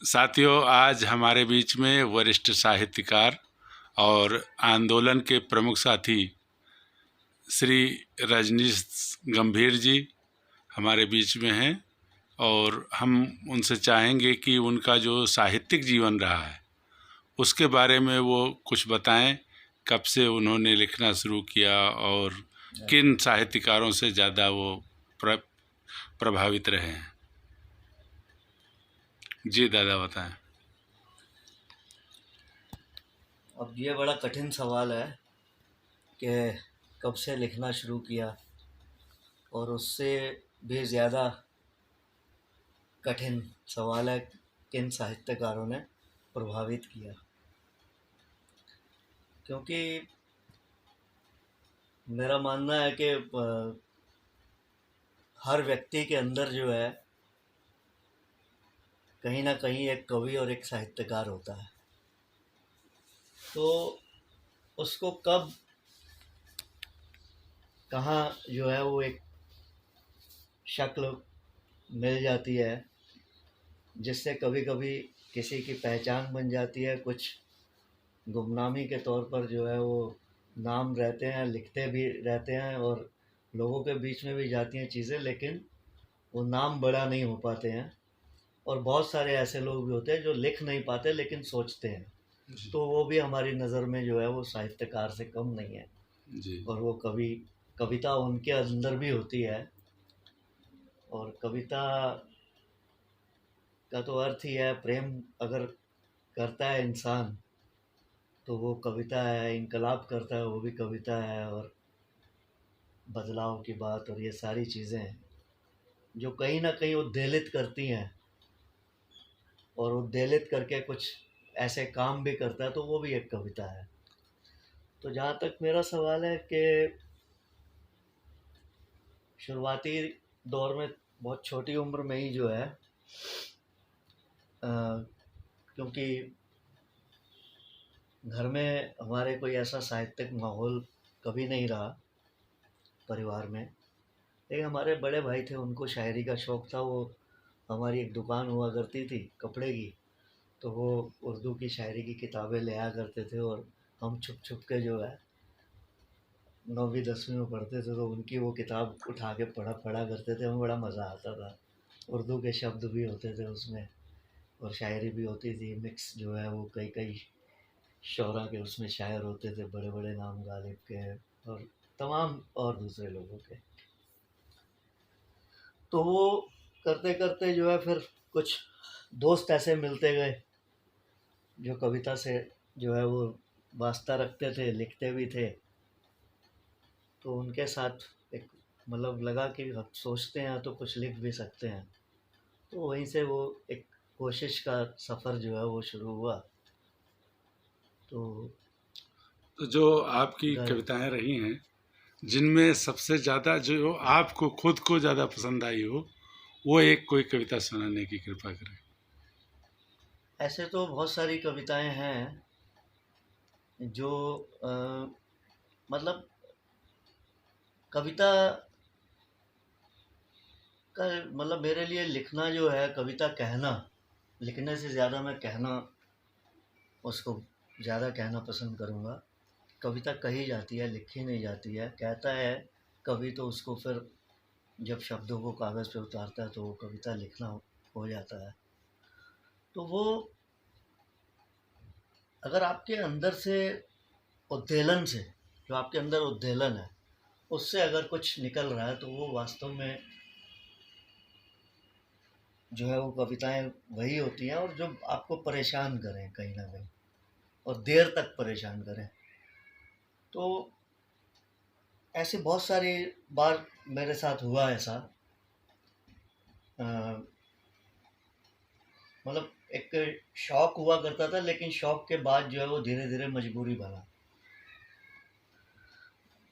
साथियों, आज हमारे बीच में वरिष्ठ साहित्यकार और आंदोलन के प्रमुख साथी श्री रजनीश गंभीर जी हमारे बीच में हैं और हम उनसे चाहेंगे कि उनका जो साहित्यिक जीवन रहा है उसके बारे में वो कुछ बताएं। कब से उन्होंने लिखना शुरू किया और किन साहित्यकारों से ज़्यादा वो प्रभावित रहे हैं। जी दादा, बताएं। अब ये बड़ा कठिन सवाल है कि कब से लिखना शुरू किया, और उससे भी ज़्यादा कठिन सवाल है किन साहित्यकारों ने प्रभावित किया। क्योंकि मेरा मानना है कि हर व्यक्ति के अंदर जो है कहीं ना कहीं एक कवि और एक साहित्यकार होता है। तो उसको कब कहाँ जो है वो एक शक्ल मिल जाती है जिससे कभी कभी किसी की पहचान बन जाती है। कुछ गुमनामी के तौर पर जो है वो नाम रहते हैं, लिखते भी रहते हैं और लोगों के बीच में भी जाती हैं चीज़ें, लेकिन वो नाम बड़ा नहीं हो पाते हैं। और बहुत सारे ऐसे लोग भी होते हैं जो लिख नहीं पाते लेकिन सोचते हैं, तो वो भी हमारी नज़र में जो है वो साहित्यकार से कम नहीं है जी। और वो कविता उनके अंदर भी होती है। और कविता का तो अर्थ ही है प्रेम। अगर करता है इंसान तो वो कविता है, इनकलाब करता है वो भी कविता है, और बदलाव की बात और ये सारी चीज़ें हैं जो कहीं ना कहीं उद्वेलित करती हैं, और उद्वेलित करके कुछ ऐसे काम भी करता है, तो वो भी एक कविता है। तो जहाँ तक मेरा सवाल है कि शुरुआती दौर में बहुत छोटी उम्र में ही जो है क्योंकि घर में हमारे कोई ऐसा साहित्यिक माहौल कभी नहीं रहा परिवार में। लेकिन हमारे बड़े भाई थे, उनको शायरी का शौक़ था। वो हमारी एक दुकान हुआ करती थी कपड़े की, तो वो उर्दू की शायरी की किताबें ले आया करते थे और हम छुप छुप के जो है 9वीं 10वीं में पढ़ते थे तो उनकी वो किताब उठा के पढ़ा करते थे। हमें बड़ा मज़ा आता था। उर्दू के शब्द भी होते थे उसमें और शायरी भी होती थी मिक्स जो है वो कई कई शौरा के उसमें शायर होते थे, बड़े बड़े नाम गालिब के और तमाम और दूसरे लोगों के। तो वो करते करते जो है फिर कुछ दोस्त ऐसे मिलते गए जो कविता से जो है वो वास्ता रखते थे, लिखते भी थे। तो उनके साथ एक मतलब लगा कि हम सोचते हैं तो कुछ लिख भी सकते हैं। तो वहीं से वो एक कोशिश का सफ़र जो है वो शुरू हुआ। तो तो जो आपकी घर कविताएं रही हैं, जिनमें सबसे ज़्यादा जो आपको खुद को ज़्यादा पसंद आई हो, वो एक कोई कविता सुनाने की कृपा करें। ऐसे तो बहुत सारी कविताएं हैं जो मतलब कविता का मतलब मेरे लिए लिखना जो है, कविता कहना, लिखने से ज़्यादा मैं कहना उसको ज़्यादा कहना पसंद करूँगा। कविता कही जाती है, लिखी नहीं जाती है। कहता है कवि तो उसको फिर जब शब्दों को कागज़ पे उतारता है तो वो कविता लिखना हो जाता है। तो वो अगर आपके अंदर से उद्वेलन से, जो आपके अंदर उद्वेलन है उससे अगर कुछ निकल रहा है तो वो वास्तव में जो है वो कविताएं वही होती हैं, और जो आपको परेशान करें कहीं ना कहीं और देर तक परेशान करें। तो ऐसे बहुत सारी बार मेरे साथ हुआ ऐसा। अ, मतलब एक शौक हुआ करता था, लेकिन शौक के बाद जो है वो धीरे धीरे मजबूरी बना।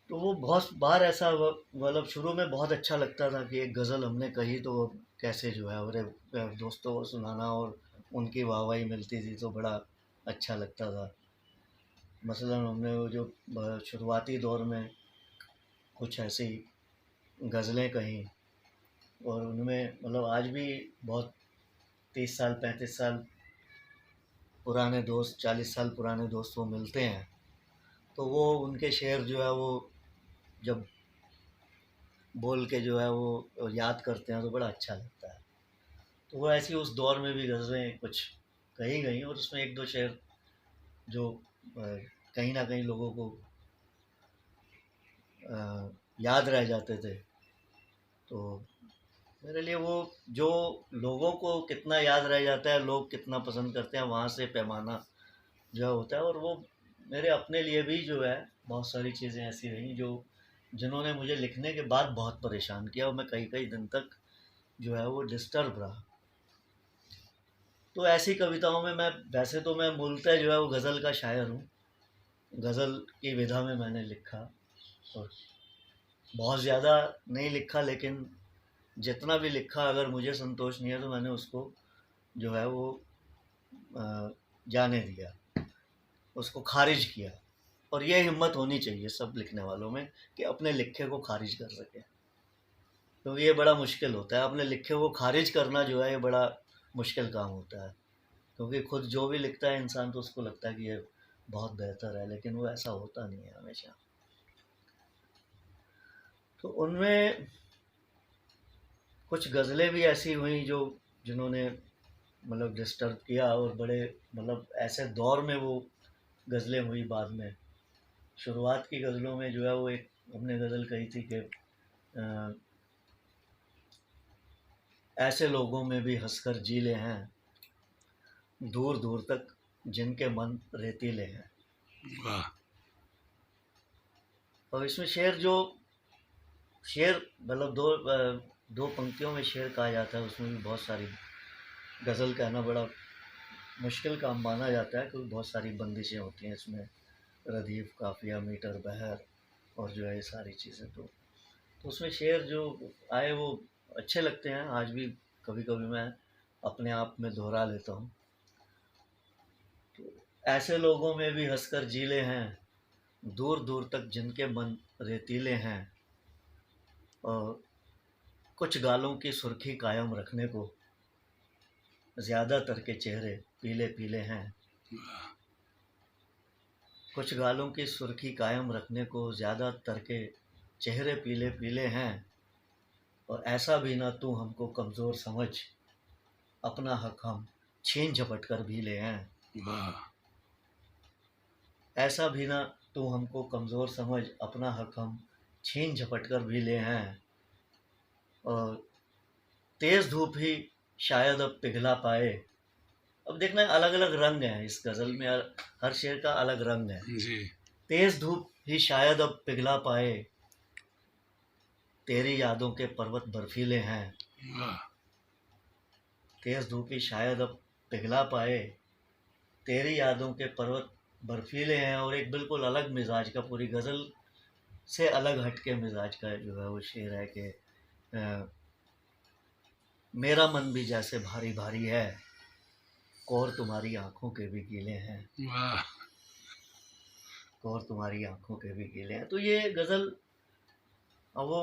तो वो बहुत बार ऐसा मतलब शुरू में बहुत अच्छा लगता था कि एक गज़ल हमने कही तो वो कैसे जो है हमारे दोस्तों को सुनाना और उनकी वाहवाही मिलती थी तो बड़ा अच्छा लगता था। मसलन हमने वो जो शुरुआती दौर में कुछ ऐसी गज़लें कहीं, और उनमें मतलब आज भी बहुत 30 साल 35 साल पुराने दोस्त, 40 साल पुराने दोस्त वो मिलते हैं, तो वो उनके शेर जो है वो जब बोल के जो है वो याद करते हैं तो बड़ा अच्छा लगता है। तो वो ऐसी उस दौर में भी गज़लें कुछ कही गई और उसमें एक दो शेर जो कहीं ना कहीं लोगों को याद रह जाते थे। तो मेरे लिए वो जो लोगों को कितना याद रह जाता है, लोग कितना पसंद करते हैं, वहाँ से पैमाना जो है होता है। और वो मेरे अपने लिए भी जो है बहुत सारी चीज़ें ऐसी रहीं जो जिन्होंने मुझे लिखने के बाद बहुत परेशान किया और मैं कई कई दिन तक जो है वो डिस्टर्ब रहा। तो ऐसी कविताओं में मैं, वैसे तो मैं मूलतः जो है वो गज़ल का शायर हूँ, गज़ल की विधा में मैंने लिखा और बहुत ज़्यादा नहीं लिखा, लेकिन जितना भी लिखा अगर मुझे संतोष नहीं है तो मैंने उसको जो है वो जाने दिया, उसको खारिज किया। और ये हिम्मत होनी चाहिए सब लिखने वालों में कि अपने लिखे को खारिज कर सके, क्योंकि ये बड़ा मुश्किल होता है। अपने लिखे को खारिज करना जो है ये बड़ा मुश्किल काम होता है, क्योंकि खुद जो भी लिखता है इंसान तो उसको लगता है कि ये बहुत बेहतर है, लेकिन वो ऐसा होता नहीं है हमेशा। तो उनमें कुछ गज़लें भी ऐसी हुई जो जिन्होंने मतलब डिस्टर्ब किया और बड़े मतलब ऐसे दौर में वो गज़लें हुई बाद में। शुरुआत की गज़लों में जो है वो एक हमने गज़ल कही थी कि ऐसे लोगों में भी हंसकर जी ले हैं, दूर दूर तक जिनके मन रेतीले हैं। वाह। और इसमें शेर मतलब दो पंक्तियों में शेर कहा जाता है, उसमें भी बहुत सारी गज़ल कहना बड़ा मुश्किल काम माना जाता है, क्योंकि बहुत सारी बंदिशें होती हैं इसमें, रदीफ़, काफ़िया, मीटर, बहर और जो है ये सारी चीज़ें। तो उसमें शेर जो आए वो अच्छे लगते हैं, आज भी कभी कभी मैं अपने आप में दोहरा लेता हूँ। तो ऐसे लोगों में भी हंसकर जीले हैं, दूर दूर तक जिनके मन रेतीले हैं, और कुछ गालों की सुर्खी कायम रखने को ज़्यादातर के चेहरे पीले पीले हैं। कुछ गालों की सुर्खी कायम रखने को ज़्यादातर के चेहरे पीले पीले हैं, और ऐसा भी ना तू हमको कमज़ोर समझ, अपना हक हम छीन झपट कर भी ले हैं। वाह। ऐसा भी ना तू हमको कमज़ोर समझ, अपना हक हम छीन झपट कर भी ले हैं। और तेज़ धूप ही शायद अब पिघला पाए। अब देखना अलग अलग रंग हैं इस गज़ल में, हर शेर का अलग रंग है। जी। तेज़ धूप ही शायद अब पिघला पाए, तेरी यादों के पर्वत बर्फीले हैं। वाह। तेज़ धूप ही शायद अब पिघला पाए, तेरी यादों के पर्वत बर्फीले हैं। और एक बिल्कुल अलग मिजाज का, पूरी गज़ल से अलग हट के मिजाज का जो है वो शेर है कि मेरा मन भी जैसे भारी भारी है, कोर तुम्हारी आंखों के भी गीले हैं। वाह। कोर तुम्हारी आंखों के भी गीले हैं। तो ये गज़ल, अब वो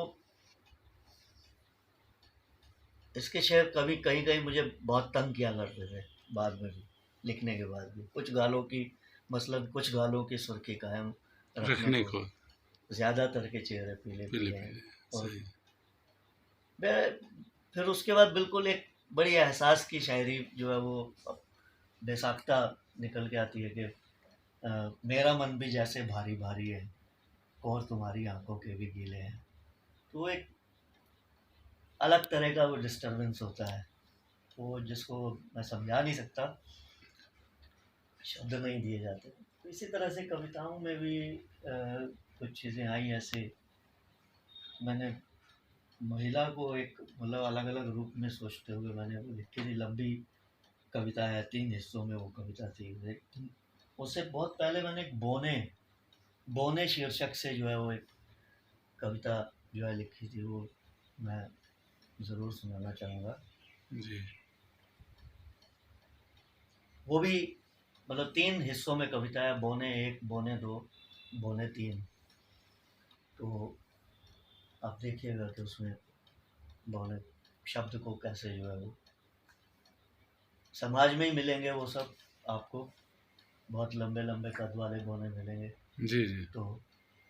इसके शेर कभी कहीं कहीं मुझे बहुत तंग किया करते थे, बाद में भी, लिखने के बाद भी। कुछ गालों की, मसलन कुछ गालों की सुर्खी कायम रखने रखने को को ज़्यादातर के चेहरे पीले पीले पीले हैं। पीले। और सही। मैं फिर उसके बाद बिल्कुल एक बड़ी एहसास की शायरी जो है वो बेसाख्ता निकल के आती है कि मेरा मन भी जैसे भारी भारी है, और तुम्हारी आंखों के भी गीले हैं। तो वो एक अलग तरह का वो डिस्टर्बेंस होता है, वो जिसको मैं समझा नहीं सकता, शब्द नहीं दिए जाते। तो इसी तरह से कविताओं में भी कुछ चीज़ें आई ऐसे। मैंने महिला को एक मतलब अलग अलग रूप में सोचते हुए मैंने वो लिखी थी। लंबी कविता है, 3 हिस्सों में वो कविता थी। उससे बहुत पहले मैंने एक बोने बोने शीर्षक से जो है वो एक कविता जो है लिखी थी, वो मैं ज़रूर सुनाना चाहूँगा। जी। वो भी मतलब 3 हिस्सों में कविता है, बोने 1, बोने 2, बोने 3। तो आप देखिएगा कि उसमें बोने शब्द को कैसे जो है वो समाज में ही मिलेंगे वो सब, आपको बहुत लंबे लंबे कद वाले बोने मिलेंगे, जी जी। तो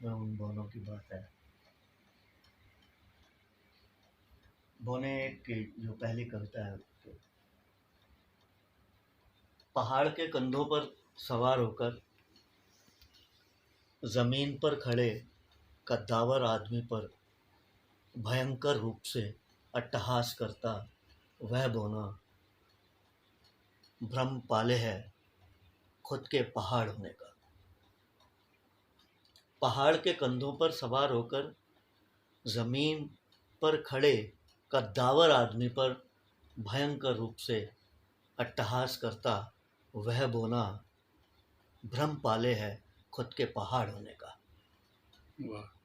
मैं उन बोनों की बात है। बोने की जो पहली कविता है, तो पहाड़ के कंधों पर सवार होकर जमीन पर खड़े कद्दावर आदमी पर भयंकर रूप से अट्टहास करता वह बोना भ्रम पाले है खुद के पहाड़ होने का। पहाड़ के कंधों पर सवार होकर जमीन पर खड़े कद्दावर आदमी पर भयंकर रूप से अट्टहास करता वह बोना भ्रम पाले है खुद के पहाड़ होने का। वाह।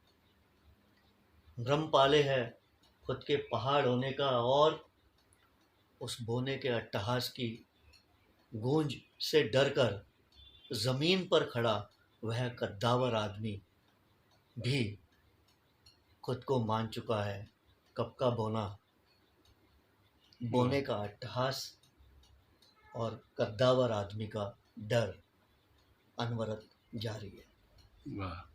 भ्रम पाले है खुद के पहाड़ होने का, और उस बोने के अट्टहास की गूंज से डरकर जमीन पर खड़ा वह कद्दावर आदमी भी खुद को मान चुका है कब का बोना। बोने का अट्टहास और कद्दावर आदमी का डर अनवरत जारी है। वाह।